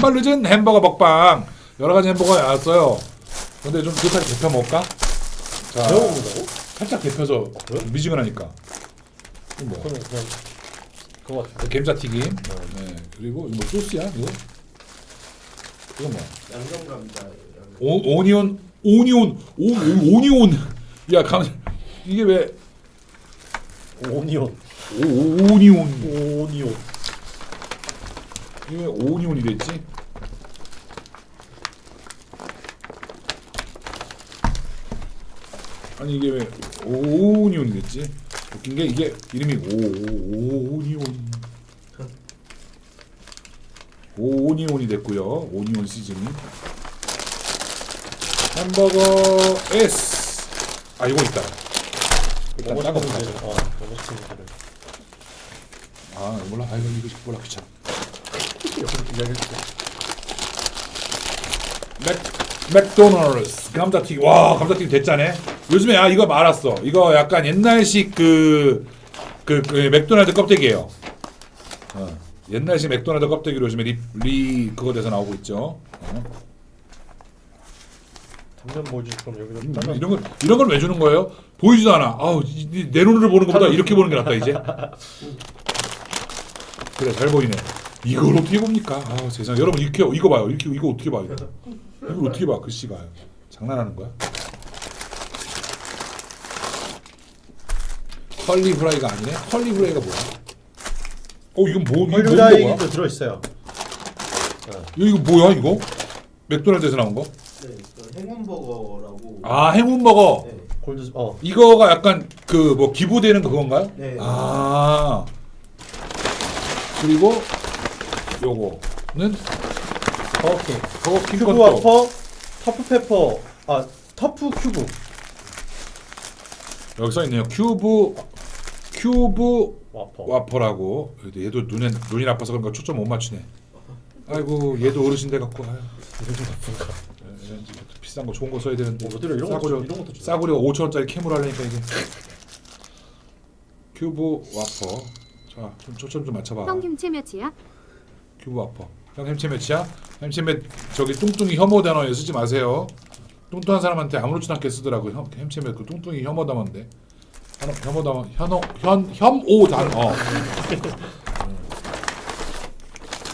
한발 늦은 햄버거 먹방. 여러 가지 햄버거가 나왔어요. 근데 좀 비슷하게 데펴 먹을까? 자, 배워 먹는다고? 살짝 데펴서 그래? 미지근하니까. 이거 뭐야? 그냥 그거 같아. 감자튀김. 네. 그리고 뭐 소스야 이거? 이거 뭐야? 양념감자. 오니온. 야 이게 왜 오니온. 오니온? 오니온. 이게 왜 오니온이 됐지? 아니 이게 왜 오니온이 됐지? 웃긴 게 이게 이름이 오니온. 오니온이 됐고요. 오니온 시즈닝. 햄버거 S. 아 이거 있다. 일단 먹고 딴거 싶은 보자. 데를. 먹고 싶은 데를. 아 몰라. 아 이거 몰라 귀찮아. 옆에서 이야기해줄게. 맥도날드스 감자튀김. 와 감자튀김 됐자네. 요즘에 이거 말았어. 이거 약간 옛날식 그 맥도날드 껍데기예요. 옛날식 맥도날드 껍데기로 요즘에 리 그거 돼서 나오고 있죠. 당면 보여줄 그럼 여기다. 이런 걸 왜 주는 거예요? 보이지도 않아. 아우 내 눈으로 보는 것보다 이렇게 보는 게 낫다 이제. 그래 잘 보이네. 이걸 어떻게 봅니까? 아 세상 여러분 이거 봐요. 이거 어떻게 봐요? 이걸 어떻게 봐 글씨가. 장난하는 거야? 컬리 프라이가 아니네. 컬리 프라이가 뭐야? 이건 뭐 이거 뭔 거야? 헐류다이도 들어 있어요. 이거 뭐야 이거? 맥도날드에서 나온 거? 네, 그 행운버거라고. 아 행운버거. 네. 골드 이거가 약간 그 뭐 기부되는 그건가요? 네. 아 그리고 요거는 버거킹. 버거킹 큐브 것도 와퍼, 터프 페퍼, 터프 큐브. 여기 써 있네요. 큐브 와퍼. 와퍼라고. 얘도 눈이 나빠서 그런가 초점 못 맞추네. 아이고 얘도 어르신 돼 갖고. 이름 좀 나쁜가. 비싼 거 좋은 거 써야 되는데. 어디로 이런 것도 주네. 싸구려 5,000원짜리 캠으로 하려니까 이게. 큐브 와퍼. 자, 좀 초점 좀 맞춰봐. 형 김치 몇이야? 큐브 와퍼. 형 햄치 몇이야? 햄치 몇 저기 뚱뚱이 혐오 단어에 쓰지 마세요. 뚱뚱한 사람한테 아무렇지도 않게 쓰더라고. 햄치 몇그 뚱뚱이 혐오 단어인데. 혐오 단어 혐오 단어.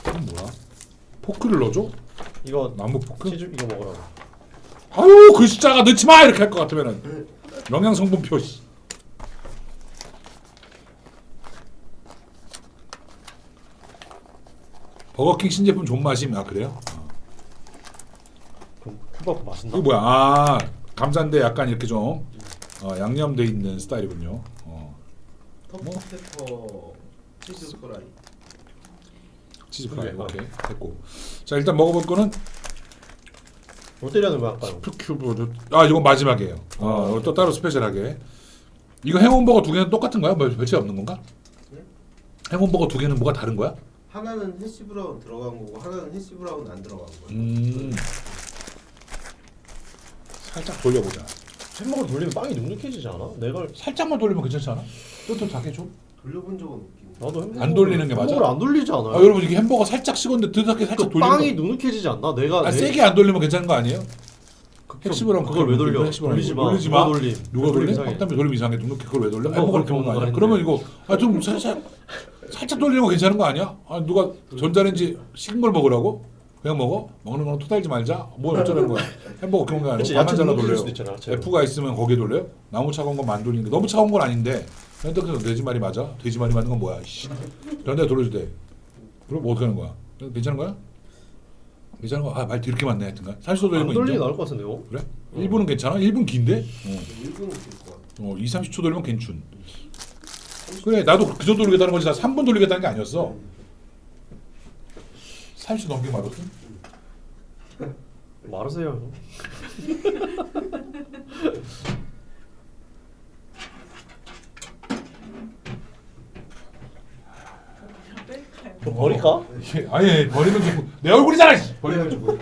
이건 뭐야? 포크를 넣어줘? 이거 나무 포크? 치즈 이거 먹으라고. 아유 글자가 넣지 마 이렇게 할 것 같으면은 영양 성분표. 버거킹 신제품 존맛임. 아 그래요? 그럼 큐브 와퍼 맛있나? 이거 뭐야? 감자인데 약간 이렇게 좀 양념돼 있는 스타일이군요. 터프페퍼 치즈 프라이. 치즈 프라이. 그래, 오케이 됐고. 자 일단 먹어볼 거는 롯데리아는 왜 할까요? 큐브. 이건 마지막이에요. 또 따로 스페셜하게. 이거 행운버거 두 개는 똑같은가요? 뭐 별차 없는 건가? 네? 행운버거 두 개는 뭐가 다른 거야? 하나는 해시브라운 들어간 거고 하나는 해시브라운 안 들어간 거예요. 살짝 돌려보자. 햄버거 돌리면 빵이 눅눅해지지 않아? 내가 살짝만 돌리면 괜찮지 않아? 뜨뜻하게 좀? 돌려본 적은 없긴. 나도 햄버거 안 돌리는 게 맞아? 햄버거를 안 돌리지 않아요? 여러분 이게 햄버거 살짝 식었는데 뜨뜻하게 살짝 그 돌리는 빵이 거. 눅눅해지지 않나? 내가 세게 안 돌리면 괜찮은 거 아니에요? 핵심으로 그걸 왜 돌려? 돌리지 마. 돌리지 마. 누가 돌림? 누가 돌림? 이상해. 땀이 돌리면 이상해. 눅눅해. 그걸 왜 돌려? 햄버거 햄버거 이렇게 먹는 거 아니야? 먹는 그러면 이거 좀 살짝 돌리는 거 괜찮은 거 아니야? 누가 전자레인지 식은 걸 먹으라고? 그냥 먹어? 먹는 거는 토달지 말자. 뭐 어쩌라는 거야? 햄버거 그런 거 그치, 아니고 반만 야채 잘라 눅눅해질 돌려요. 수도 있잖아, 야채. F가 있으면 거기에 돌려요? 너무 차가운 건 안 돌리는 게 너무 차가운 건 아닌데. 그래서 돼지말이 맞아? 돼지말이 맞는 건 뭐야? 이런 데 돌려주대. 그럼 뭐 어떻게 하는 거야? 괜찮은 거야? 괜찮은 거야? 말 이렇게 맞네 하여튼간. 30도 안 돌리면 돌리게 인정? 나올 것 같은데요? 그래? 1분은 괜찮아? 1분 긴데? 1분은 될것 같아. 2, 30초 돌리면 괜춘. 그래 나도 그 정도 돌리겠다는 거지. 나 3분 돌리겠다는 게 아니었어. 30초 넘기면 맛없음? 말하세요. 좀 버릴까? 아니 버리면 좋고 내 얼굴이잖아. 버리면 좋고.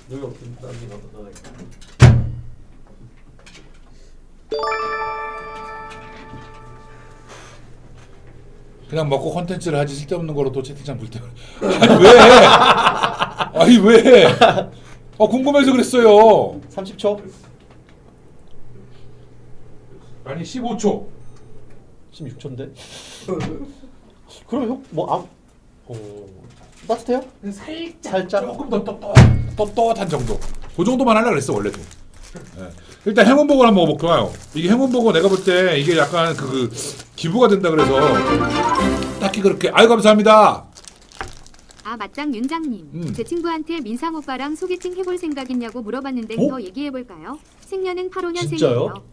내가 김딴지 가서 넣어야겠다. 그냥 먹고 콘텐츠를 하지 쓸데없는 거로 또 채팅창 불 때. 아니 왜? 아니 왜? 궁금해서 그랬어요. 30초? 아니 15초. 16초인데? 그럼 따뜻해요? 살짝? 조금 더 떳떳한 정도. 그 정도만 하려고 그랬어 원래도. 예. 일단 행운버거를 한번 먹어볼까요? 이게 행운버거 내가 볼 때 이게 약간 그 기부가 된다 그래서 딱히 그렇게 아유 감사합니다. 아 맞당 윤장님. 제 친구한테 민상 오빠랑 소개팅 해볼 생각 있냐고 물어봤는데 어? 더 얘기해볼까요? 생년은 85년생이에요. 진짜요?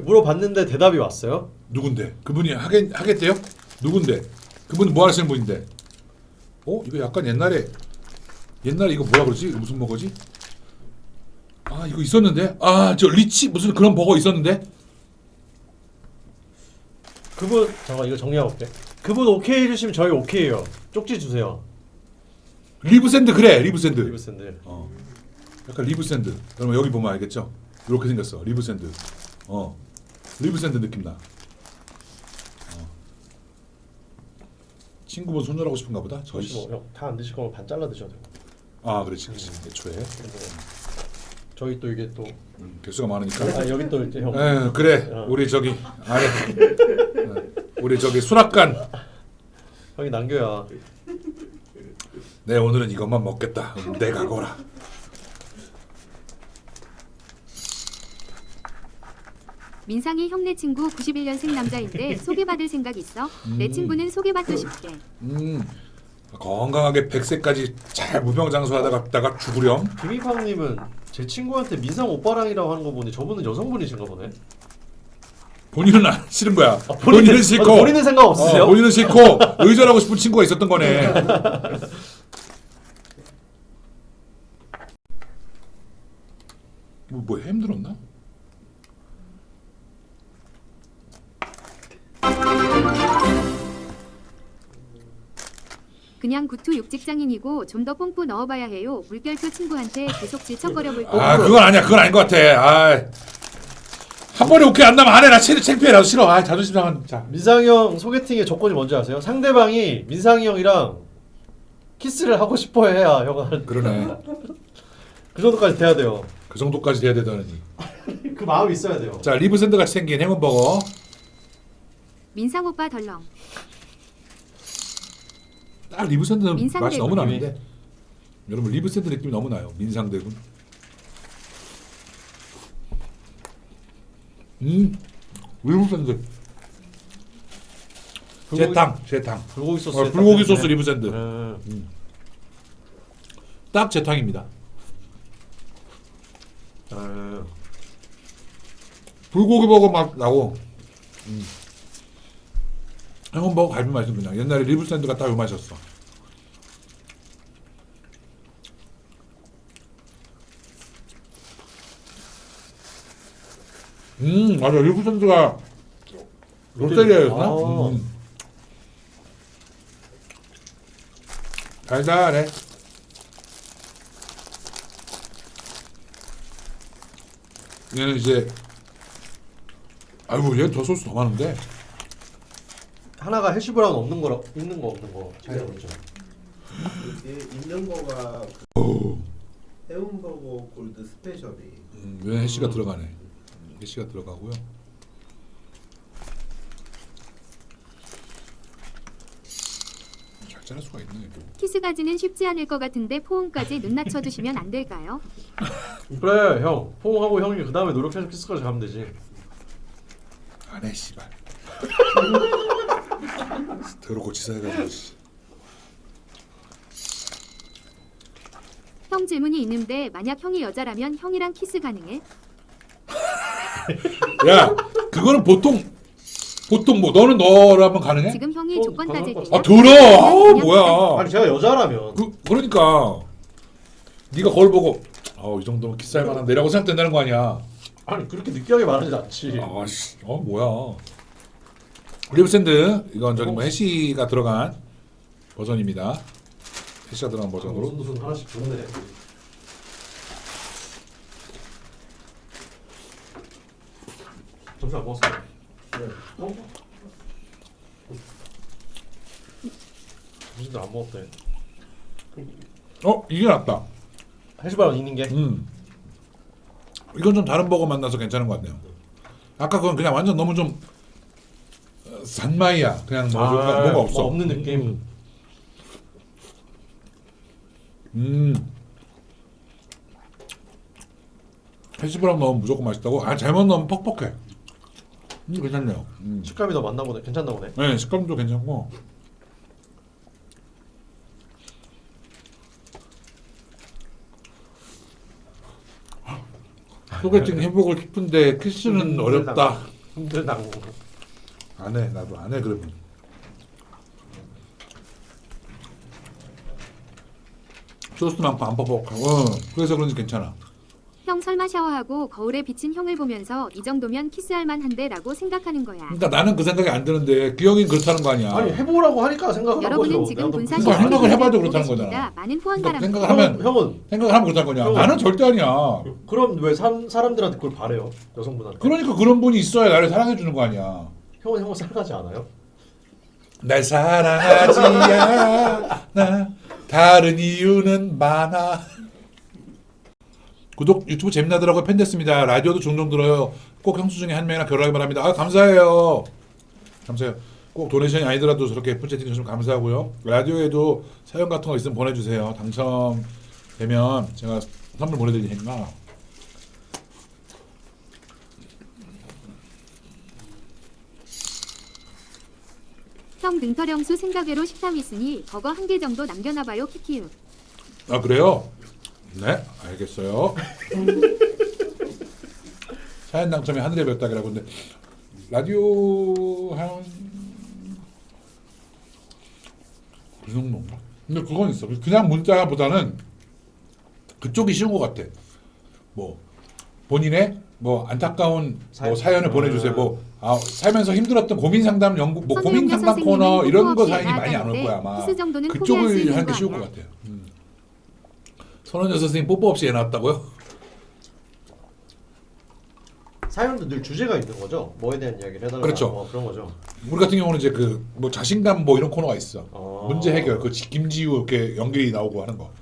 물어봤는데 대답이 왔어요? 누군데? 그분이 하겠대요? 누군데? 그분은 뭐 하시는 분인데? 이거 약간 옛날에 이거 뭐라 그러지? 이거 무슨 버거지? 아 이거 있었는데? 아 저 리치 무슨 그런 버거 있었는데? 그분 잠깐 이거 정리하고 올게. 그분 오케이 해주시면 저희 오케이요. 쪽지 주세요. 리브샌드 그래 리브샌드. 리브샌드. 약간 리브샌드. 그러면 여기 보면 알겠죠? 이렇게 생겼어 리브샌드. 리브샌드 느낌 나. 친구분 손절하고 싶은가 보다. 다 안 드실 거면 반 잘라 드셔도 되고. 아 그렇지 애초에 저희 또 이게 또 개수가 많으니까. 여기 또 이제 형. 그래 우리 저기 아래 우리 저기 수락관. 형이 남겨야. 네 오늘은 이것만 먹겠다. 내가 거라. 민상이 형네 친구 91년생 남자인데 소개받을 생각 있어? 내 친구는 소개받고 싶대. 건강하게 100세까지 잘 무병장수하다가 죽으렴. 김희팡님은 제 친구한테 민상 오빠랑이라고 하는 거 보니 저분은 여성분이신가 보네. 본인은 안 싫은 거야. 본인은 본인은 싫고. 본인은 상관 없으세요? 본인은 싫고 의존하고 싶은 친구가 있었던 거네. 뭐 힘들었나? 그냥 구투 육직장인이고 좀 더 뽕뿌 넣어봐야 해요. 물결표 친구한테 계속 질척거려볼 거. 그건 아니야. 그건 아닌 것 같아. 한 번에 오케이 안 나면 안 해. 나 창피해. 나도 싫어. 자존심 상한. 자. 민상이 형 소개팅의 조건이 뭔지 아세요? 상대방이 민상이 형이랑 키스를 하고 싶어 해야 형은 그러네. 그 정도까지 돼야 돼요. 그 정도까지 돼야 되다니. 그 마음이 있어야 돼요. 자 리브샌드 같이 생긴 해문버거. 민상 오빠 덜렁. 딱 리브샌드는 맛이 민상대군. 너무 나는데. 여러분 리브샌드 느낌이 너무 나요. 민상대군. 리브샌드. 제탕. 불고기 소스. 불고기 소스 리브샌드. 네. 딱 제탕입니다. 불고기 버거 맛 나고. 해문버거 갈비 맛은 그냥 옛날에 리브샌드가 딱 요 맛이었어. 맞아 리브샌드가 롯데리아였나? 달달해. 얘는 이제 아이고 얘는 더 소스 더 많은데. 하나가 해시브라운 없는 거랑 있는 거 없는 거 차이가 뭐죠? 이게 있는 거가 해운버거 골드 스페셜이. 왜 해시가 들어가네. 해시가 들어가고요. 잘 자를 수가 있네. 키스까지는 쉽지 않을 것 같은데 포옹까지 눈 낮춰주시면 안 될까요? 그래 형 포옹하고 형이 그 다음에 노력해서 키스까지 가면 되지. 안해 씨발. 더럽고 치사해가지고. 형 질문이 있는데 만약 형이 여자라면 형이랑 키스 가능해? 야 그거는 보통 뭐 너는 너라면 가능해? 지금 형이 조건 가능할 따질 것 때야. 들어. 뭐야? 아니 제가 여자라면 그러니까 네가 거울 보고 이 정도면 키스할 만한데라고 생각된다는 거 아니야? 아니 그렇게 느끼하게 말하지 않지. 아씨, 뭐야? 리브샌드 이건 저기 뭐 해시가 들어간 버전입니다. 해시가 들어간 버전으로. 무슨 하나씩 좋네. 점심 안 먹었어요. 무슨들 안 먹었대. 이게 낫다. 해시브라운 있는 게. 이건 좀 다른 버거 만나서 괜찮은 것 같네요. 아까 그건 그냥 완전 너무 좀 산마이야. 그냥 뭐가 없어. 뭐 없는 느낌. 해시브라운 넣으면 무조건 맛있다고? 잘못 넣으면 퍽퍽해. 괜찮네요. 식감이 더 맞나 보네. 괜찮나 보네. 네, 식감도 괜찮고. 소개팅 해보고 싶은데 키스는 어렵다. 힘들다고. 안 해, 나도 안 해 그러면. 소스 많고 안 퍽퍽하고. 그래서 그런지 괜찮아. 형 설마 샤워하고 거울에 비친 형을 보면서 이 정도면 키스할 만한데 라고 생각하는 거야. 그러니까 나는 그 생각이 안 드는데 규영이는 그렇다는 거 아니야. 아니 해보라고 하니까 생각을 한 여러분은 거죠. 지금 내가 본사 그러니까 시간을 생각을 해봐도 보고 그렇다는 계십니다. 거잖아. 많은 후원 그러니까 바랍니다. 생각하면 형은 그렇다는 거잖아. 형은- 나는 절대 아니야. 그럼 왜 사람들한테 그걸 바래요? 여성분한테. 그러니까 그런 분이 있어야 나를 사랑해 주는 거 아니야. 형은 사랑하지 않아요? 날 사랑하지 않아. 다른 이유는 많아. 구독 유튜브 재미나더라고요. 팬 됐습니다. 라디오도 종종 들어요. 꼭 형수 중에 한 명이나 결혼하기 바랍니다. 감사해요. 감사해요. 꼭 도네이션이 아니더라도 저렇게 예쁜 채팅 주시면 감사하고요. 라디오에도 사연 같은 거 있으면 보내주세요. 당첨되면 제가 선물 보내드릴 테니까. 형 등털형수 생각외로 식탐 있으니 버거 한 개 정도 남겨놔봐요 키키우. 아 그래요? 네 알겠어요. 사연 당첨이 하늘에 별 따기라고. 근데 라디오 한 그 정도인가? 근데 그건 있어. 그냥 문자보다는 그쪽이 쉬운 것 같아. 뭐 본인의 뭐 안타까운 뭐 사연을 보내주세요. 뭐 살면서 힘들었던 고민 상담 연구, 뭐 고민 상담 코너 이런 거 사연이 많이 안 올 거야 아마. 그쪽을 하는 게 쉬울 것 같아요. 손원여 선생님 뽀뽀 없이 애 낳았다고요? 사연도 늘 주제가 있는 거죠. 뭐에 대한 이야기를 해달라. 그렇죠. 뭐 그런 거죠. 우리 같은 경우는 이제 그 뭐 자신감 뭐 이런 코너가 있어. 아. 문제 해결. 그 김지우 이렇게 연결이 나오고 하는 거.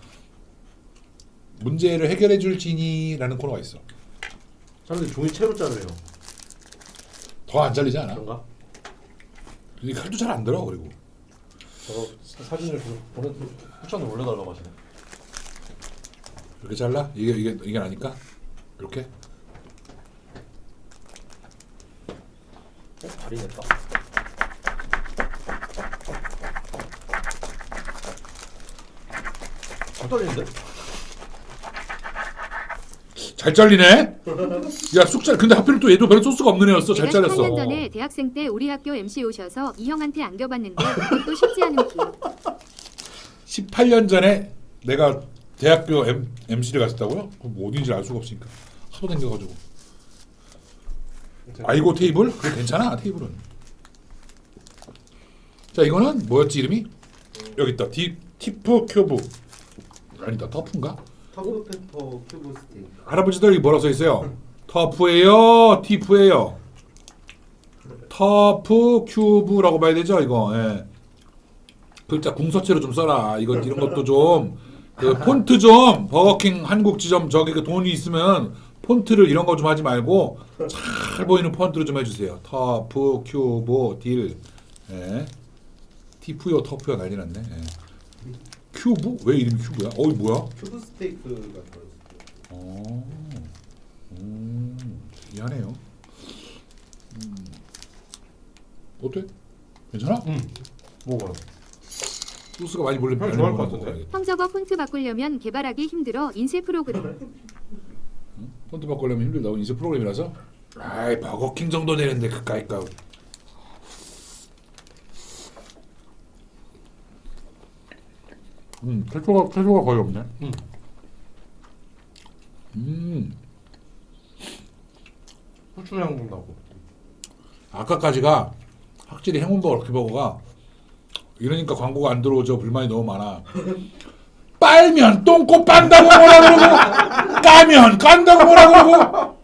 문제를 해결해 줄 지니라는 코너가 있어. 사람들이 종이 채로 자르래요. 더 안 잘리지 않아? 그런가? 이 칼도 잘 안 들어 그리고. 저거 사진을 후천을 올려달라고 하시네. 이렇게 잘라? 이게 아니까? 이렇게? 다리 냈다. 잘 떨리는데? 잘 잘리네? 야 쑥잘 근데 하필 또 얘도 별 소스가 없는 애였어. 잘 내가 잘렸어. 18년 전에 대학생 때 우리 학교 MC 오셔서 이 형한테 안겨봤는데 그것도 쉽지 않은 길. 18년 전에 내가 대학교 MC를 갔었다고요? 그럼 뭐 어딘지 알 수가 없으니까 하도 댕겨가지고. 아이고 테이블? 그거 괜찮아 테이블은. 자 이거는 뭐였지 이름이? 여기 있다. 티프 큐브. 아니다 터프인가? 터프 페퍼 큐브 스틱. 할아버지들 뭐라 써 있어요? 터프예요, 티프예요. 터프 큐브라고 봐야 되죠 이거. 예. 글자 궁서체로 좀 써라. 이런 것도 좀 그 폰트 좀 버거킹 한국 지점 저기 그 돈이 있으면 폰트를 이런 거 좀 하지 말고 잘 보이는 폰트로 좀 해주세요. 터프 큐브 딜. 예. 티프요 터프요 난리 났네. 예. 큐브? 왜 이름이 큐브야? 어이 뭐야? 큐브 스테이크가 들어있어요. 미안해요. 어때? 괜찮아? 뭐가요? 소스가 많이 몰리면 형 좋아할 것 같은데. 형 저거 폰트 바꾸려면 개발하기 힘들어 인쇄 프로그램. 폰트 바꾸려면 힘들다고 인쇄 프로그램이라서? 아이 버거킹 정도 되는데 그까이까. 채소가 거의 없네. 후추향 좀 나고. 아까까지가 확실히 행운버거 럭키버거가 이러니까 광고가 안 들어오죠. 불만이 너무 많아. 빨면 똥꼬 빤다고 뭐라 그러고 까면 깐다고 뭐라 그러고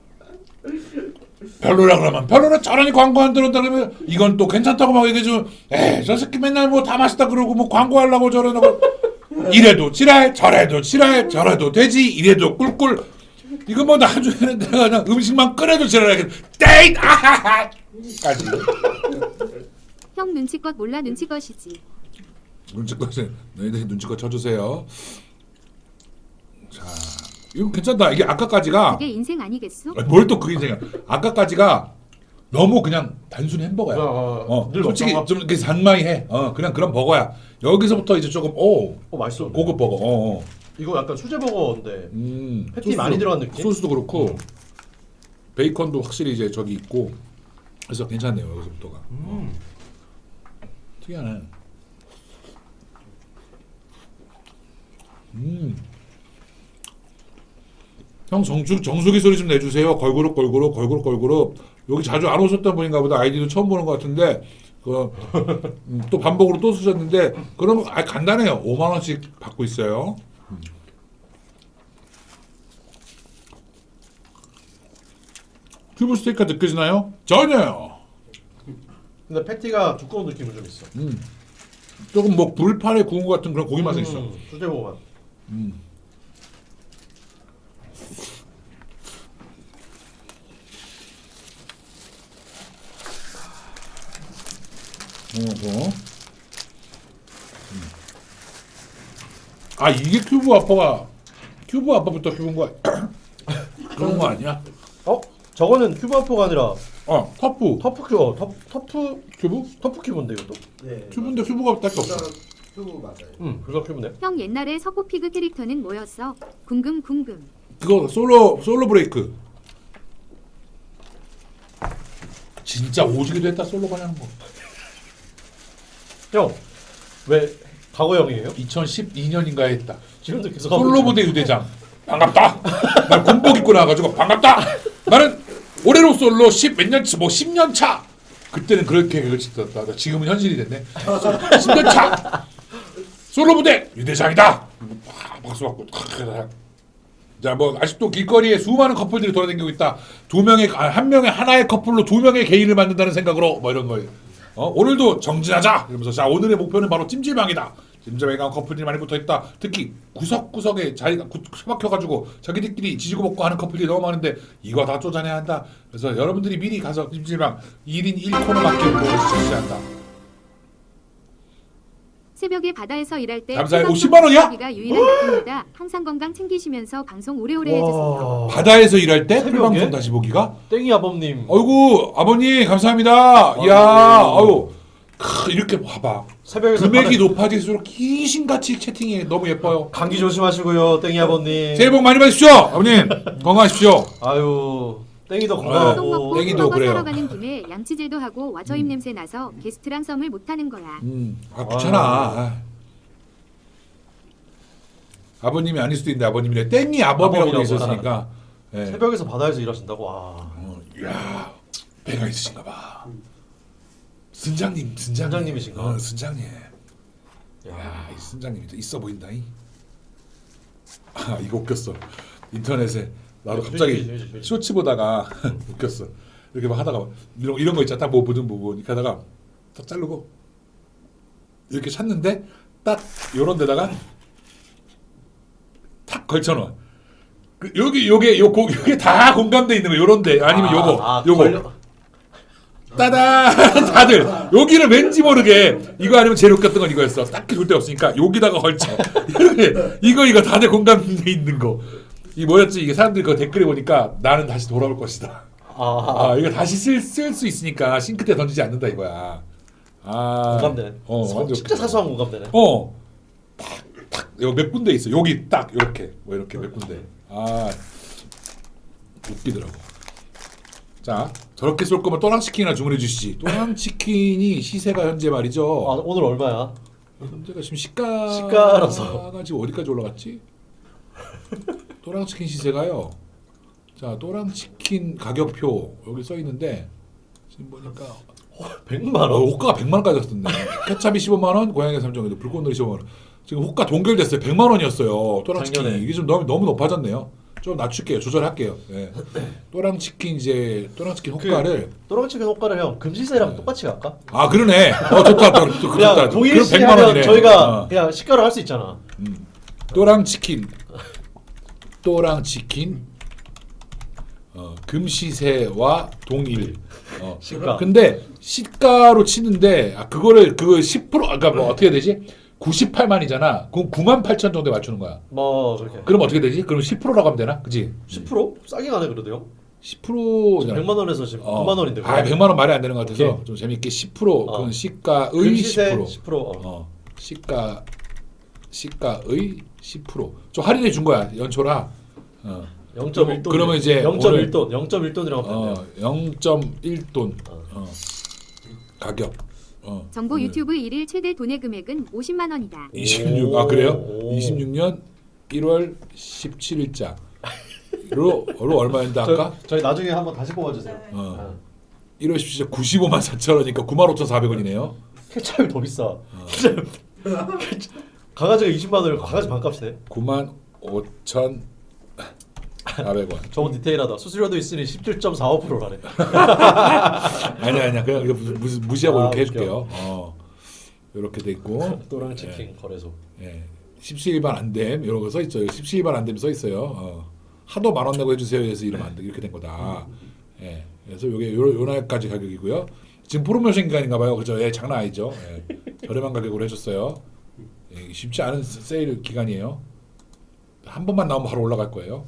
별로라 그러면 별로라 저러니 광고 안 들었다 그러면 이건 또 괜찮다고 막 얘기해주면 에이 저 새끼 맨날 뭐 다 맛있다 그러고 뭐 광고하려고 저러고 이래도 지랄 저래도 지랄 저래도 되지 이래도 꿀꿀 이거 뭐 나중에는 내가 그냥 음식만 끓여도 지랄하겠 땡 아하하까지 형 눈치껏 몰라 눈치껏이지. 눈치껏 너희들이 눈치껏 쳐주세요. 자 이거 괜찮다. 이게 아까까지가 그게 인생 아니겠소? 뭘 또 그게 생각? 아까까지가 너무 그냥 단순히 햄버거야. 늘 솔직히 먹다가- 좀 이렇게 산마이해. 그냥 그런 버거야. 여기서부터 이제 조금 맛있어. 고급 버거. 이거 약간 수제 버거인데 패티 소스, 많이 들어간 느낌? 소스도 그렇고 베이컨도 확실히 이제 저기 있고 그래서 괜찮네요. 여기서부터가. 특이하네. 형 정수기 소리 좀 내주세요. 걸그룹. 여기 자주 안 오셨던 분인가 보다. 아이디도 처음 보는 것 같은데 또 반복으로 또 쓰셨는데 그런 거 간단해요. 5만 원씩 받고 있어요. 큐브 스테이크가 느껴지나요? 전혀요. 근데 패티가 두꺼운 느낌은 좀 있어. 조금 뭐 불판에 구운 것 같은 그런 고기 맛은 있어. 수제 버거 맛. 아 이게 큐브 아빠부터 큐브인 거야? 그런 거 아니야? 저거는 큐브 아포가 아니라 터프 터프 터프 큐브? 터프 큐브인데 이것도? 네. 큐브인데 큐브가 딱히 없어. 큐브 맞아요. 그래서 큐브네. 형 옛날에 서포피그 캐릭터는 뭐였어? 궁금. 그거 솔로 브레이크. 진짜 오지게도 했다 솔로 가냐는 거. 형, 왜 과거형이에요? 2012년인가에 했다. 지금도 계속 하고 솔로 있죠. 부대 유대장. 반갑다. 나 군복 입고 나와가지고 반갑다. 나는 올해로 솔로 10년 차. 그때는 그렇게 그쳤다. 지금은 현실이 됐네. 10년 차. 솔로 부대 유대장이다. 박수 받고. 자, 뭐 아직도 길거리에 수많은 커플들이 돌아다니고 있다. 한 명의 하나의 커플로 두 명의 개인을 만든다는 생각으로 뭐 이런 거예요. 오늘도 정진하자 이러면서 자 오늘의 목표는 바로 찜질방이다. 찜질방에 가면 커플들이 많이 붙어있다. 특히 구석구석에 자리가 처박혀가지고 자기들끼리 지지고 볶고 하는 커플들이 너무 많은데 이거 다 쫓아내야 한다. 그래서 여러분들이 미리 가서 찜질방 1인 1코너밖에 모여주셔야 한다. 새벽에 바다에서 일할 때 감사해요. 50만 원이야? 기가 유일한 느낌이다. 항상 건강 챙기시면서 방송 오래오래 해주세요. 바다에서 일할 때 새벽에? 풀방송 다시 보기가? 땡이 아범님. 어이구 아버님 감사합니다. 이야 아유 이렇게 봐봐. 새벽에서 금액이 높아질수록 귀신같이 채팅이 너무 예뻐요. 감기 조심하시고요, 땡이 아버님. 새해 복 많이 받으십시오. 아버님 건강하십시오. 아유, 땡이도 똥 건강하고. 먹고 땡이도 햄버거 그래요. 사러 가는 김에 양치질도 하고 와저입 냄새 나서 게스트랑 썸을 못 타는 거야. 귀찮아. 아버님이 아닐 수도 있는데 아버님이래. 땡이 아범이라고 돼 아범이라고 있었으니까. 예. 새벽에서 바다에서 일하신다고? 와. 이야 배가 있으신가 봐. 순장님. 순장님이신가? 순장님. 야, 이 순장님이 있어 보인다. 이거 웃겼어. 인터넷에 나도 갑자기 그지. 쇼츠 보다가 웃겼어. 이렇게 막 하다가 이런 거 있잖아. 딱뭐 보든 이렇게 하다가 딱 자르고 이렇게 찾는데 딱 요런 데다가 탁 걸쳐놔. 요게 다 공감돼 있는 거 요런데 아니면 요거 따단 다들 여기를 왠지 모르게 이거 아니면 제일 웃겼던 건 이거였어. 딱히 둘 데 없으니까 여기다가 걸쳐. 이거 다들 공감돼 있는 거. 이 뭐였지? 이게 사람들이 그 댓글에 보니까 나는 다시 돌아올 것이다. 이거 다시 쓸 수 있으니까 싱크대에 던지지 않는다 이거야. 공감되네. 완전 진짜 사소한 공감되네. 탁 여기 몇 군데 있어. 여기 딱 이렇게 뭐 이렇게 몇 군데. 웃기더라고. 자 저렇게 쏠 거면 또랑치킨이나 주문해 주시지. 또랑치킨이 시세가 현재 말이죠. 오늘 얼마야? 현재가 지금 시가가 시가라서. 지금 어디까지 올라갔지? 또랑치킨 시세가요. 자 또랑치킨 가격표 여기 써 있는데 지금 보니까 100만 원. 호가가 100만 원까지 갔었네. 케찹이 15만 원, 고양이 3.5, 불꽃놀이 15만 원. 지금 호가 동결됐어요. 100만 원이었어요. 또랑치킨 작년에. 이게 좀 너무 높아졌네요. 좀 낮출게요. 조절할게요. 예. 또랑 치킨 이제 또랑 치킨 호가를 또랑치킨 호가를 형 금시세랑 똑같이 갈까? 아 그러네. 좋다. 또 그냥 좋다. 동일시 그럼 100만 하면 원이네. 저희가 그냥 시가로 할 수 있잖아. 또랑 치킨 금시세와 동일. 시가. 근데 시가로 치는데 그거를 그거 10% 아까 뭐 어떻게 되지? 98만이잖아. 그럼 98,000 정도에 맞추는 거야. 뭐 그렇게. 그럼 어떻게 되지? 그럼 10%라고 하면 되나? 그지? 10%? 싸게 가네 그래도 형. 10%잖아. 100만 원에서 지금 9만 원인데. 100만 원 말이 안 되는 것 같아서 오케이. 좀 재밌게 10% 그건 시가의 금시세 10%. 10%. 시가의 10%. 좀 할인해 준 거야. 연초라. 0.1돈. 그러면 이제 0.1돈. 0.1돈이라고 하면 돼요. 0.1돈 가격. 정보 오늘 유튜브 1일 최대 도내 금액은 50만 원이다. 26. 그래요? 26년 1월 17일자로 얼마인데 아까? 저희 나중에 한번 다시 뽑아주세요. 1월 17일 95만 4천 원이니까 95,400원이네요. 케찹이 더 비싸. 강아지가 20만 원이고 강아지 반값이네. 95,400원. 저거 디테일하다. 수수료도 있으니 17.45%라네. 아니야. 그냥 이거 무시하고 이렇게 웃겨. 해줄게요. 이렇게 돼 있고. 또랑 치킨 거래소. 예. 17반 안됨 이런 거 써 있죠. 17반 안됨 써 있어요. 하도 10,000원 내고 해주세요. 해서 이러면 안 돼. 이렇게 된 거다. 예. 그래서 요게 요 날까지 가격이고요. 지금 프로모션 기간인가 봐요. 그죠? 예, 장난 아니죠. 예. 저렴한 가격으로 해줬어요. 예, 쉽지 않은 세일 기간이에요. 한 번만 나오면 바로 올라갈 거예요.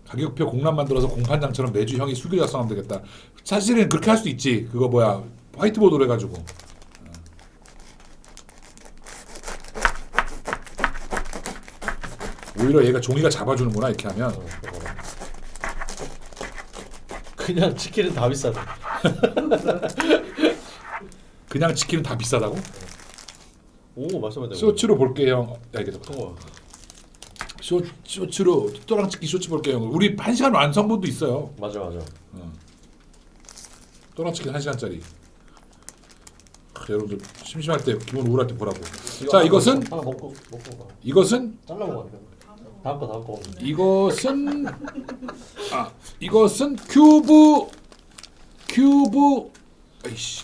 가격표 공란 만들어서 공판장처럼 매주 형이 수기로 작성하면 되겠다. 사실은 그렇게 할 수도 있지. 그거 뭐야 화이트보드로 해가지고. 오히려 얘가 종이가 잡아주는구나 이렇게 하면. 그냥 치킨은 다 비싸네. 그냥 치킨은 다 비싸다고? 오 말씀하세요. 쇼츠로 볼게요 형. 야 이게 어떤 거야? 쇼츠로 또랑 치킨 쇼츠 볼게요 형. 우리 1시간 완성본도 있어요. 맞아. 또랑 치킨 1시간짜리. 여러분들 심심할 때 기분 우울할 때 보라고. 자 이것은 하나 먹고 가. 이것은 잘라 먹어. 다음 거. 이것은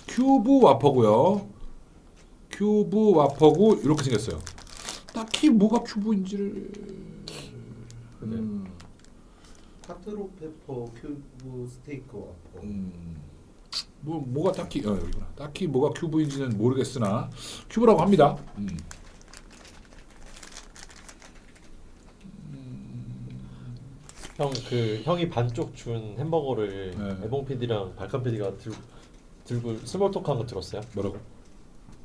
큐브 와퍼고요. 큐브 와퍼고 이렇게 생겼어요. 딱히 뭐가 큐브인지를 타트로 페퍼 큐브 스테이크 와퍼. 뭐가 딱히 여기구나. 딱히 뭐가 큐브인지는 모르겠으나 큐브라고 합니다. 형 그 형이 반쪽 준 햄버거를 네. 애봉 PD랑 발칸 PD가 들고 스몰 토크한 거 들었어요? 뭐라고?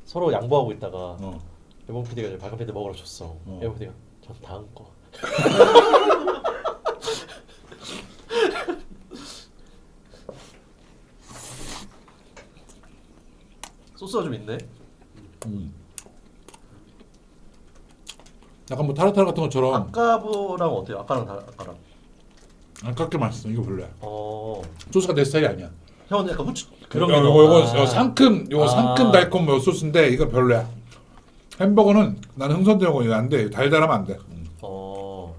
서로 양보하고 있다가 어. 애봉 PD가 이제 발칸 PD 먹으러 줬어. 애봉 PD가 전 다음 거. 소스가 좀 있네. 약간 뭐 타르타르 같은 것처럼 아까랑 어때요? 아까랑 아깝게 맛있어. 이거 별로야. 어. 소스가 내 스타일이 아니야. 형은 약간 후추 그런 이거 게 이거 상큼 상큼 달콤 소스인데 이거 별로야. 햄버거는 나는 흥선대원 이거 안 돼. 달달하면 안 돼. 어.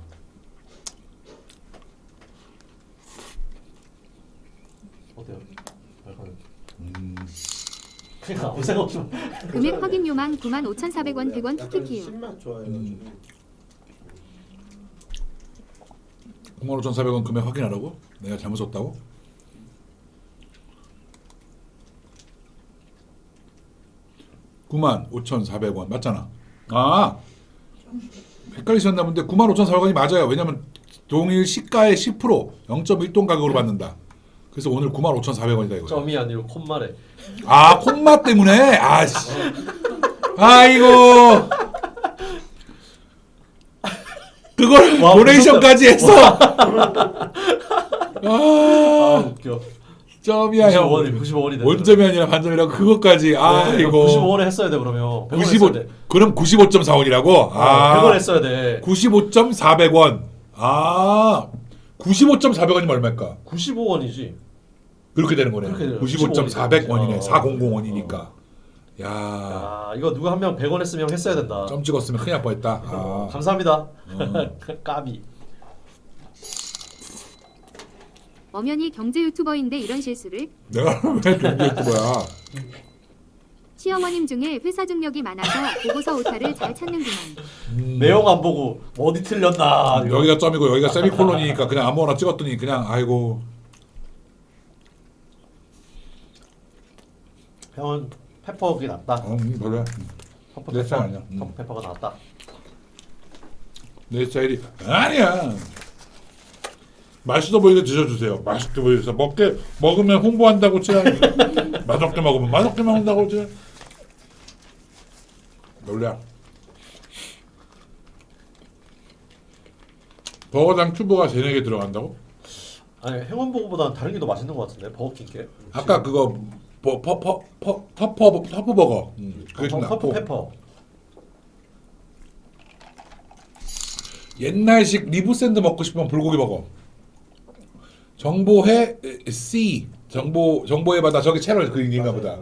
어때요? 약간 그냥 아무 생각 없이 금액 확인 요만 95,400원 100원 키키키우. 신맛 좋아해가지고. 95,400원 금액 확인하라고? 내가 잘못 썼다고? $95,400원 맞잖아. 아 헷갈리셨나 본데 95,400원이 맞아요. 왜냐면 동일 시가의 10% 0.1돈 가격으로 받는다. 그래서 오늘 95,400원이다 이거. 점이 아니고 콤마래. 아 콤마 때문에 아씨. 아이고. 그걸 와, 도네이션까지 해서. 아 아 웃겨. 점이야 형. 95원이 돼. 원점이 아니라 반점이라고 그것까지. 아이고. 95원에 했어야 돼 그러면. 100원 95 했어야 돼. 그럼 95.4원이라고? 아 100원 했어야 돼. 95.400원. 아 95.400원이면 얼마일까? 95원이지. 그렇게 되는 거네. 그렇게 돼요. 95.400원이네. 400원이네. 400원이니까. 야. 아 이거 누가 한 명 100원 했으면 했어야 된다. 점 찍었으면 큰일 날 뻔했다. 아. 감사합니다. 까비. 엄연히 경제 유튜버인데 이런 실수를. 내가 왜 경제 유튜버야? 시어머님 중에 회사 중력이 많아서 보고서 오타를 잘 찾는구만. 내용 안 보고 어디 틀렸나. 이거. 여기가 점이고 여기가 세미콜론이니까 그냥 아무거나 찍었더니 그냥 아이고. 형은 페퍼가 낫다. 별로야. 페퍼 내 스타일 아니야. 페퍼가 낫다. 내 스타일이 아니야. 맛있어 보이게 드셔주세요. 맛있게 보여서 먹으면 홍보한다고 치 맛없게 먹으면 맛없게 먹는다고 치 놀래. 버거당 큐브가 3-4개 들어간다고? 아니 행운버거보다는 다른 게 더 맛있는 것 같은데 버거킹 게. 아까 그거 터프버거. 그게 좀 터프 낫고. 페퍼. 옛날식 리브샌드 먹고 싶으면 불고기 버거. 정보회 C 정보회 받아 저기 채널 그 얘기인가 보다.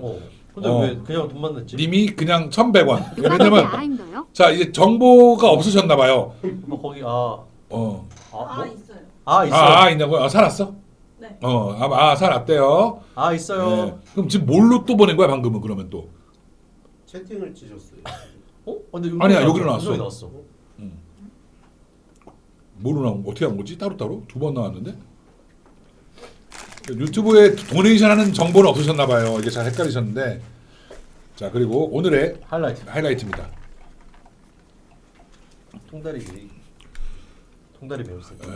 근데 어. 왜 그냥 돈만 냈지? 님이 그냥 1,100원. 누가 왜냐면 그렇게 아임도요? 자 이제 정보가 없으셨나 봐요. 뭐 거기 어. 뭐? 있어요. 있어요. 있냐고요? 살았어? 네. 살았대요. 있어요. 네. 그럼 지금 뭘로 또 보낸 거야 방금은 그러면 또? 채팅을 치셨어요. 근데 아니야, 여기로 나왔어. 여기 나왔어. 뭐로 나온 거? 어떻게 한 거지? 따로 2번 나왔는데? 유튜브에 도네이션하는 정보는 없으셨나 봐요. 이게 잘 헷갈리셨는데. 자 그리고 오늘의 하이라이트입니다. 통다리 배울 수 있다.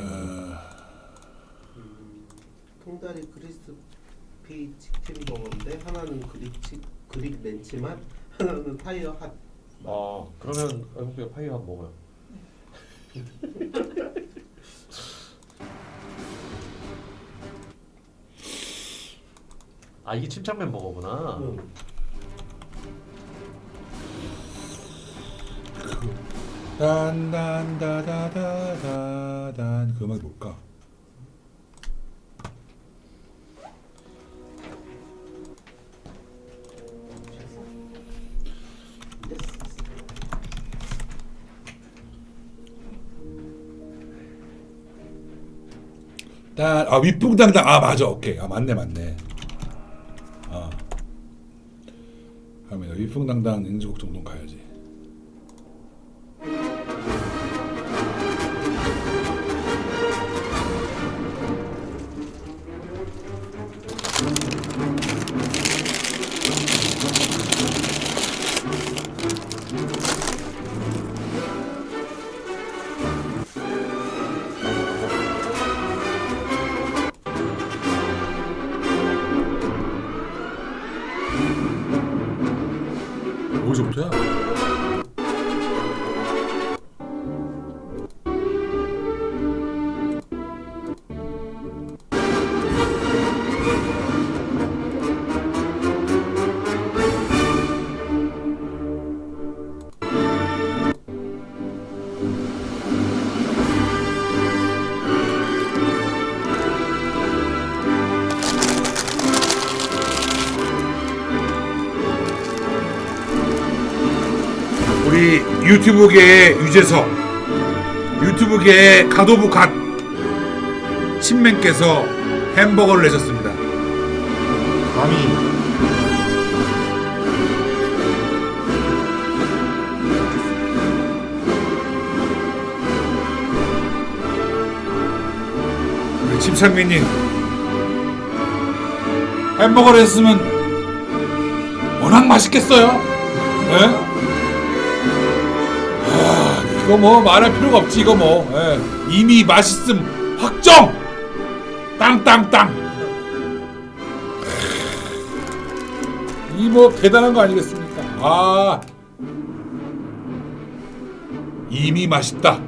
통다리 크리스피 치킨 버거인데 하나는 그릭 렌치맛, 하나는 파이어 핫. 그러면 영국에 파이 한 먹어요. 이게 침착맨 버거구나. 딴딴다다다다단 그 음악이 뭘까? 윗붕당당 맞아 오케이 맞네 갑니다. 윗붕당당 인지곡 정도 가야지. 어디서부터야? 우리 유튜브계의 유재석, 유튜브계의 갓오브 갓 친맨께서 햄버거를 내셨습니다. 감히 우리 침착맨님 햄버거를 했으면 워낙 맛있겠어요? 네? 이거 뭐 말할 필요가 없지 이거 뭐 이미 맛있음 확정 땅땅땅 이 뭐 대단한 거 아니겠습니까? 이미 맛있다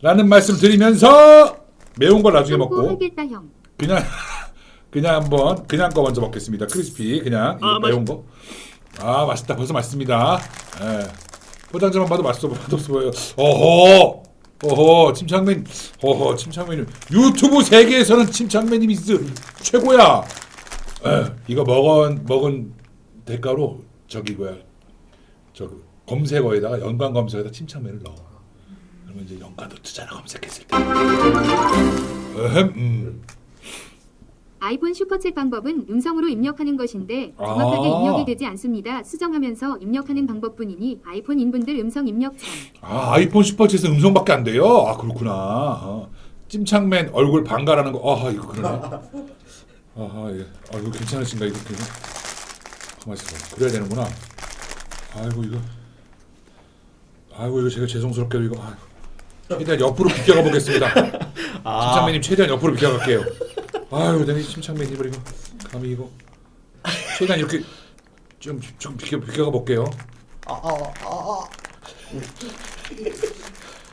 라는 말씀 드리면서 매운 걸 나중에 먹고 하겠다 형. 그냥 한번 그냥 거 먼저 먹겠습니다. 크리스피 그냥 이거 매운 거 맛있다 벌써 맛있습니다. 포장지만 봐도 맛있어 보여요. 침착맨 유튜브 세계에서는 침착맨님이 최고야. 이거 먹은 대가로 저기 검색어에다가 연관 검색어에다 침착맨을 넣어. 그러면 이제 연관도 뜨잖아 검색했을 때. 아이폰 슈퍼챗 방법은 음성으로 입력하는 것인데 정확하게 아. 입력이 되지 않습니다. 수정하면서 입력하는 방법뿐이니 아이폰 인분들 음성 입력 참. 아이폰 슈퍼챗은 음성밖에 안 돼요? 아 그렇구나. 찜창맨 얼굴 반가라는 거. 아 이거 그러네. 아하 예. 아 이거 괜찮으신가 이거 그냥. 가만 있어. 그래야 되는구나. 아이고 이거 제가 죄송스럽게도 이거. 아이고. 최대한 옆으로 비켜가 보겠습니다. 침착맨님 최대한 옆으로 비켜갈게요. 아유 내가 침착맨님을 이거 감히 이거 최대한 이렇게 좀 비켜가 볼게요.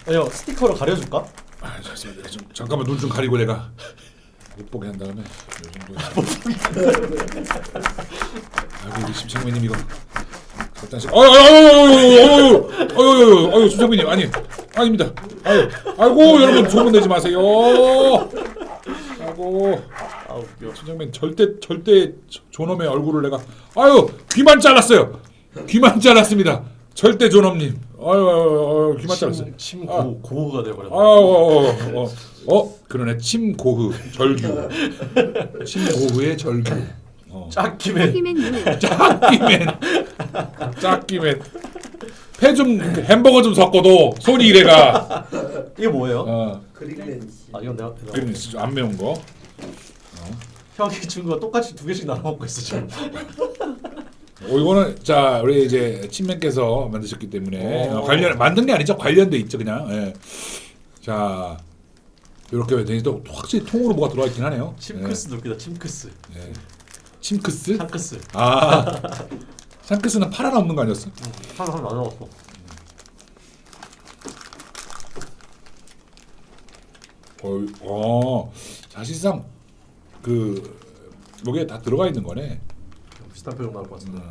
아니요 스티커로 가려줄까? 아 잠시만 좀 잠깐만 눈 좀 가리고 내가 못 보게 한 다음에 이 정도. 아이고 우리 침착맨님 이거 잠깐씩. 아유 침착맨님 아닙니다. 아이고 여러분 소문 내지 마세요. 아이고. 아 웃겨. 팀장님 절대 존엄의 얼굴을 내가 귀만 잘랐어요. 귀만 잘랐습니다. 절대 존엄님. 귀만 잘랐어요. 침 고흐가 돼버렸네. 그러네. 침고흐 절규. 침고흐의 절규. 짝기맨. 휘맨 짝기맨. 폐 좀 햄버거 좀 섞어도 손이 이래가. 이게 뭐예요? 그릭렌치. 아 이건 내가 그림 안 매운 거. 형이 준 거 똑같이 2개씩 나눠 먹고 있어 지금. 이거는 자 우리 이제 친맨께서 만드셨기 때문에 관련 만든 게 아니죠. 관련돼 있죠 그냥. 예. 자 이렇게 되니 또 확실히 통으로 뭐가 들어가 있긴 하네요. 침크스 웃기다. 침크스. 예. 침크스? 샹크스. 샹크스는 팔 하나 없는 거 아니었어? 하나 나눠 먹었어. 사실상 그 여기에 다 들어가 있는 거네. 비슷한 표정 나올 것 같습니다.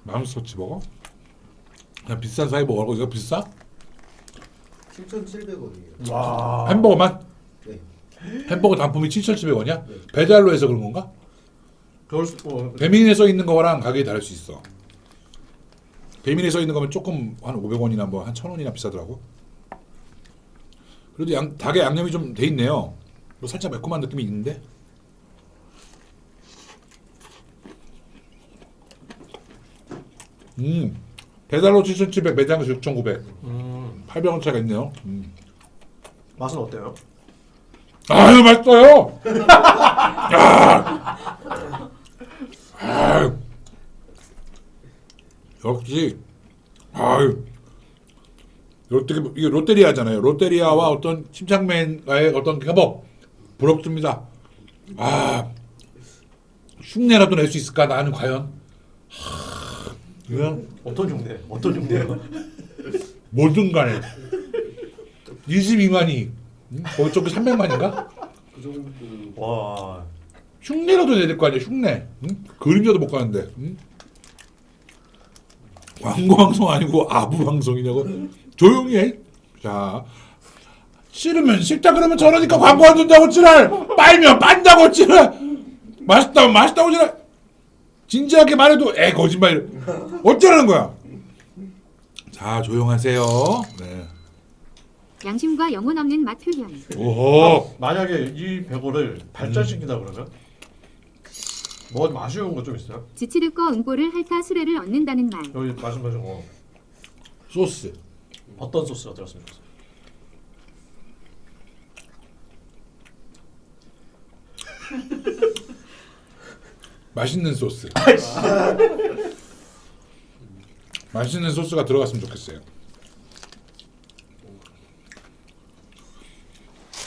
맘스터치 버거? 그냥 비싼 사이버거. 이거 비싸? 7,700원이에요. 와. 햄버거만? 네. 햄버거 단품이 7,700원이야? 배달로 해서 그런 건가? 그럴 수 있고. 배민에 써 있는 거랑 가격이 다를 수 있어. 배민에 써 있는 거면 조금 한 500원이나 뭐 한 1,000원이나 비싸더라고. 그래도 닭에 양념이 좀 돼 있네요. 뭐 살짝 매콤한 느낌이 있는데. 배달로 7,700, 매장에서 6,900. 800원 차이가 있네요. 맛은 어때요? 아유 맛있어요. 역시 이게 롯데리아잖아요. 롯데리아와 어떤 침착맨과의 어떤 협업 부럽습니다. 흉내라도 낼 수 있을까 나는 과연. 그냥 어떤 흉내? 어떤 흉내요? 뭐든 간에 22만이 저쪽이 300만인가? 그 정도. 와. 흉내라도 내야 될 거 아니야. 흉내. 그림자도 못 가는데. 광고 방송 아니고 아부 방송이냐고. 조용히 해. 자, 싫으면 싫다 그러면 저러니까 광고 안 준다고 지랄. 빨면 빤다고 지랄. 맛있다면 맛있다고 지랄. 진지하게 말해도 거짓말. 어쩌라는 거야. 자, 조용하세요. 네. 양심과 영혼 없는 맛 표현. 오호. 만약에 이 배고를 발전시킨다 그러면 뭐 좀 아쉬운 거 좀 있어요? 지치를 꺼 응보를 핥아 수레를 얻는다는 말. 여기 말씀하신 거 소스. 어떤 소스가 들었으면 좋겠어요? 맛있는 소스. 맛있는 소스가 들어갔으면 좋겠어요.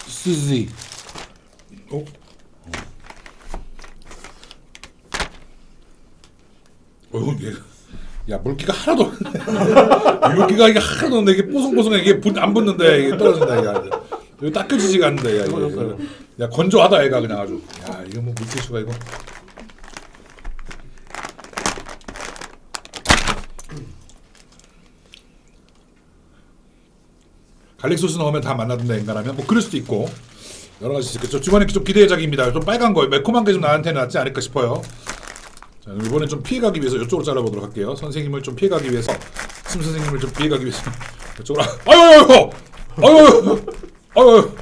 스지. 야 물기가 하나도 없네. 물기가 이게 하나도 없네. 이게 뽀송뽀송해. 이게 안 붙는다. 이게 떨어진다. 이거 닦여지지가 않는다. 야, 이거. 야 건조하다 얘가 그냥 아주. 야 이거 뭐 물티슈가 이거. 갈릭 소스 넣으면 다 만나든다 인간하면 뭐 그럴 수도 있고 여러 가지 있겠죠. 주변에 좀 기대작입니다. 좀 빨간 거 매콤한 게 좀 나한테는 낫지 않을까 싶어요. 자, 이번엔 좀 피해가기 위해서 이쪽으로 잘라보도록 할게요. 선생님을 좀 피해가기 위해서 침 선생님을 좀 피해가기 위해서 이쪽으로 아유.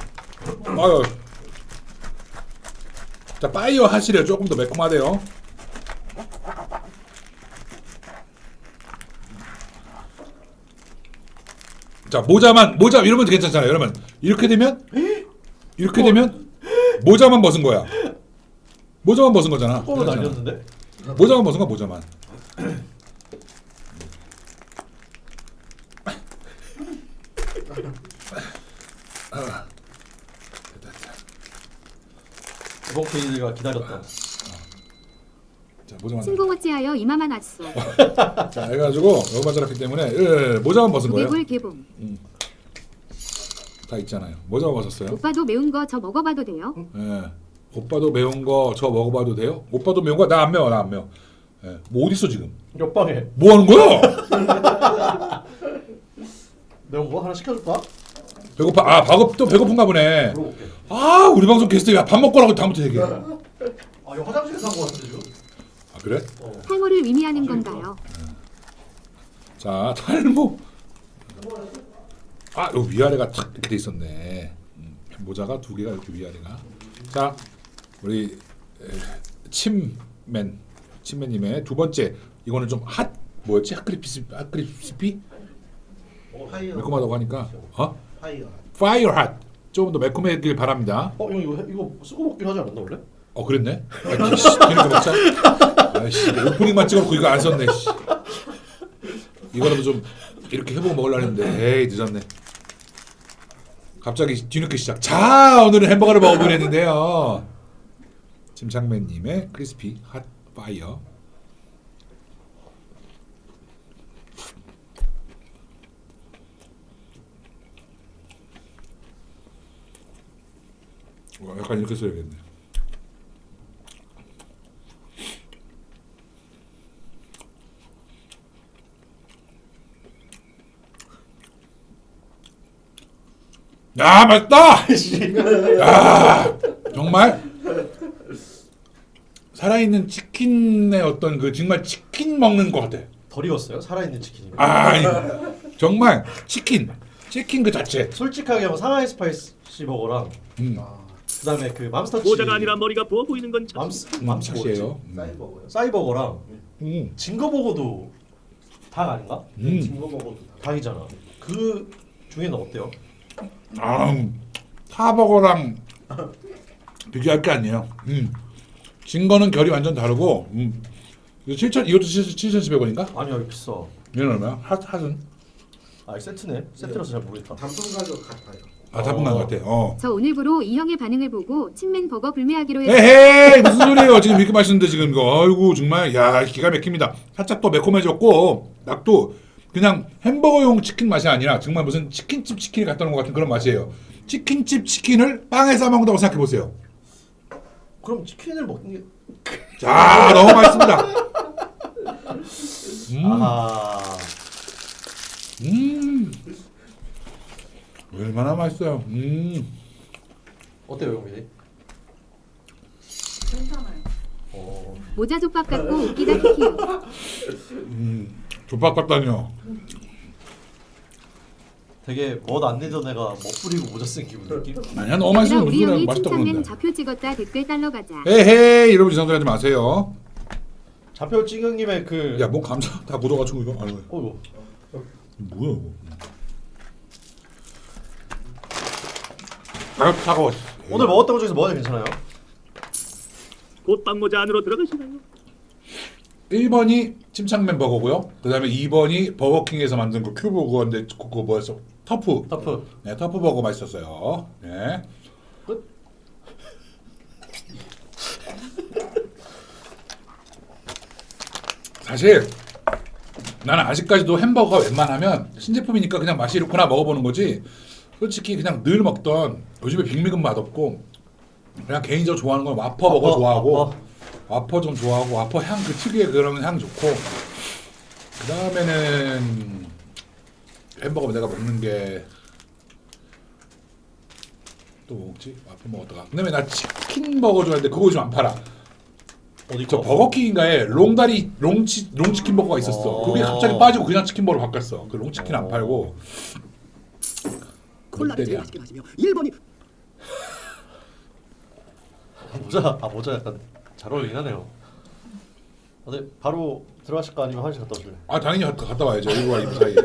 자, 파이어 하시래요. 조금 더 매콤하대요. 자, 모자 이러면 괜찮잖아요. 여러분 이렇게 되면 모자만 벗은 거야. 모자만 벗은 거잖아. 뚜껑을 괜찮아. 날렸는데? 모자만 벗은 거야. 모자만. 이번 케이드가 기다렸다. 자, 모자만. 친구 어찌하여 이마만 왔소. 자, 해가지고 여기만 자랐기 때문에 모자만 벗은 거예요. 두개골 개봉. 다 있잖아요. 모자만 벗었어요. 오빠도 매운 거 저 먹어봐도 돼요? 예. 오빠도 매운 거 저 먹어봐도 돼요? 오빠도 매운 거 나 안 매워. 예. 뭐 어디 있어 지금? 옆방에 뭐 하는 거야? 매운 거 하나 시켜줄까? 배고파. 아, 또 배고픈가 보네. 물어볼게. 아, 우리 방송 게스트 야 밥 먹고 라고 다음부터 얘기해. 아, 아 이거 화장실에서 한 거 같은데 지금? 그래? 탈모를 의미하는 건가요? 자, 탈모. 아, 요 위아래가 탁 이렇게 돼 있었네. 모자가 두 개가 이렇게 위아래가. 자, 우리 침맨님의 두 번째. 이거는 좀 뭐였지? 핫크리스피? 파이어. 매콤하다고 하니까 파이어. 파이어 핫. 조금 더 매콤해길 바랍니다. 형 이거 쓰고 먹긴 하지 않았나 원래? 그랬네. 뒤는 거 먹자. 아이씨, 오프닝만 찍어놓고 이거 안 썼네. 씨. 이거라도 좀 이렇게 해보고 먹으려고 했는데 에이 늦었네. 갑자기 뒤늦게 시작. 자, 오늘은 햄버거를 먹어보려 했는데요. 침착맨님의 크리스피 핫 파이어. 약간 이렇게 써야겠네. 야, 맛있다. 야, 정말 살아있는 치킨의 어떤 그 정말 치킨 먹는 것 같아. 덜 익었어요? 살아있는 치킨이. 아니, 정말 치킨 그 자체. 솔직하게 하면 상하이 스파이시 버거랑 그다음에 그 맘스터치 모자가 아니라 머리가 부어 보이는 건 참. 맘스 샷이에요. 사이버고요. 싸이버거랑 음. 징거버거도 닭 아닌가? 증거 먹어도 다. 닭이잖아. 그 중에는 어때요? 타버거랑 비교할 게 아니에요. 진 거는 결이 완전 다르고. 이것도 7,700원인가? 아니야 이거 비싸. 얘는 얼마야? 핫은? 아 세트네. 세트라서 잘 모르겠다. 단품 가격 같아요. 단품간 같아. 저 오늘부로 이 형의 반응을 보고 침맨 버거 불매하기로 했어요. 에헤이, 무슨 소리예요? 지금 이렇게 맛있는데 지금 이거. 아이고 정말 야 기가 막힙니다. 살짝 또 매콤해졌고 낙도 그냥 햄버거용 치킨 맛이 아니라 정말 무슨 치킨집 치킨을 갖다 놓은 것 같은 그런 맛이에요. 치킨집 치킨을 빵에 싸 먹는다고 생각해 보세요. 그럼 치킨을 먹는 게 자, 너무 맛있습니다. 아 얼마나 맛있어요. 어때요 영민이? 괜찮아요. 모자족밥 같고 웃기다 키키요. 족밥 같다뇨. 되게 멋 안 내던 애가 멋 부리고 모자 쓴 기분 느낌? 아니야, 너무 맛있어. 얘들아 무슨 우리 소리야? 형이 맛있다고 침착맨 그러는데. 좌표 찍었다 댓글 달러 가자. 에헤이, 여러분 이상한 소리 하지 마세요. 좌표 찡형님의 그 야, 뭐 감자 다 묻어가지고 이거. 아유, 어이구 뭐야 이거. 아, 차가워. 오늘 먹었던 것 중에서 뭐가 제일 괜찮아요? 곧빵 모자 안으로 들어가시나요? 1번이 침착맨 버거고요. 그다음에 2번이 버거킹에서 만든 그 큐브 그건데 그거 뭐였어? 터프. 터프 네, 터프 버거 맛있었어요. 네. 끝? 사실 나는 아직까지도 햄버거가 웬만하면 신제품이니까 그냥 맛이 이렇구나 먹어보는 거지. 솔직히 그냥 늘 먹던 요즘에 빅맥은 맛없고 그냥 개인적으로 좋아하는 건 와퍼 버거 좋아하고 와퍼 좀 좋아하고 와퍼 향 그 특유의 그런 향 좋고 그 다음에는 햄버거 내가 먹는 게 또 뭐 먹지? 와퍼 먹었다가 그다음에 나 치킨 버거 좋아하는데 그거 요즘 안 팔아. 어디 저 거? 버거킹인가에 롱다리 롱치킨 버거가 있었어. 어. 그게 갑자기 빠지고 그냥 치킨 버거로 바뀌었어. 그 롱치킨 안 팔고. 콜라를 제일 롯데리아. 맛있게 마시며 일본이 모자 약간 잘 어울리긴 하네요. 네, 바로 들어가실 거 아니면 화장실 갔다 오실래요? 아 당연히 갔다 와야죠. 일과 이 사이에.